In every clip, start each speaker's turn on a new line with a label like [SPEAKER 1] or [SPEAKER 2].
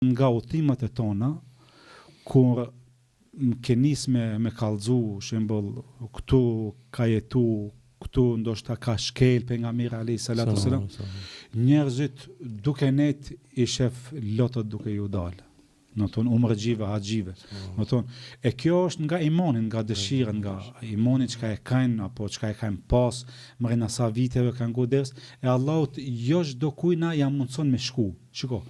[SPEAKER 1] nga udhëtimet e tona, kur ke nis me kallëzu, shembull, këtu ka jetu, këtu ndoshta ka shkel pejgamberi alayhis salatu wasalam, njerëzit duke net I shef lotët duke ju dalë. Në tonë umrëgjive, haxhive. Në tonë, e kjo është nga imani, nga dëshira, nga imani çka e kanë apo çka e kanë pas, mrena sa viteve kanë godes, e Allahut jo çdo kujna ja mundson me shku. Shiko.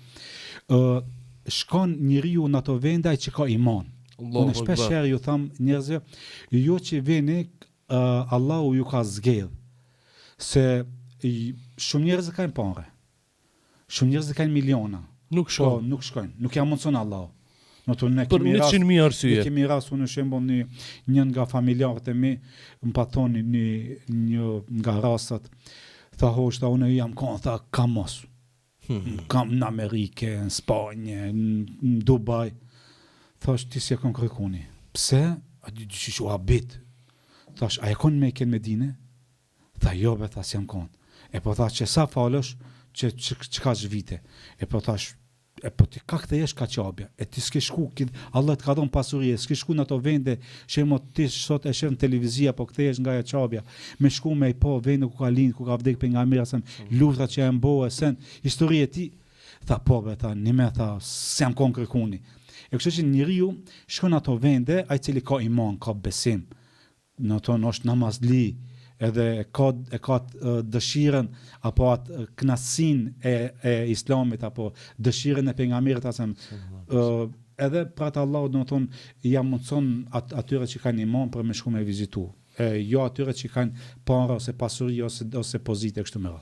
[SPEAKER 1] Shkon njeriu në ato vende ai që ka iman. Unë shpesh herë ju tham njerëzve, jo që vini Allahu ju ka zgjedh. Se shumë njerëz kanë parë. Shumë njerëz kanë miliona.
[SPEAKER 2] Nuk shkojnë.
[SPEAKER 1] Nuk shkojnë. Nuk ja mundson Allahu.
[SPEAKER 2] Për 100.000 arsye.
[SPEAKER 1] Ne kemi rast unë shembull një nga familjarët e mi më pa thonë një nga rastat tha hoshta unë jam tha kam mos. Kam në Amerikë, në Spanjë, në Dubai. Thash ti si e kon kërkuni. Pse? A di shu habit. Thash a e kon me ken Medinë? Tha jo be tha si jam kon. E po thash që sa falësh që ka vite. E po thash e po ti ka këtë jesh ka qabja. E ti s'ke shku, Allah të ka dhënë pasuri, s'ke shku në ato vende, shemo ti sot e shef në televizia, po këtë jesh nga e qabja. Me shku me I po vende ku ka lind, ku ka vdek pejgamberi sa luftat që janë bëu sen, histori e ti. Tha po be tha, nime tha, s'jam kon kërkuni. E kështu që njeriu shkon ato vende, ai cili ka iman, ka besim. Në to është namazli, edhe ka dëshirën apo atë kënaqësinë e Islamit apo dëshirën e pejgamberit asem edhe për atë Allahu do të thonë ja mundson atyre që kanë iman për me shku me vizitu. Jo atyre që kanë para ose pasuri ose pozite kështu me radhë.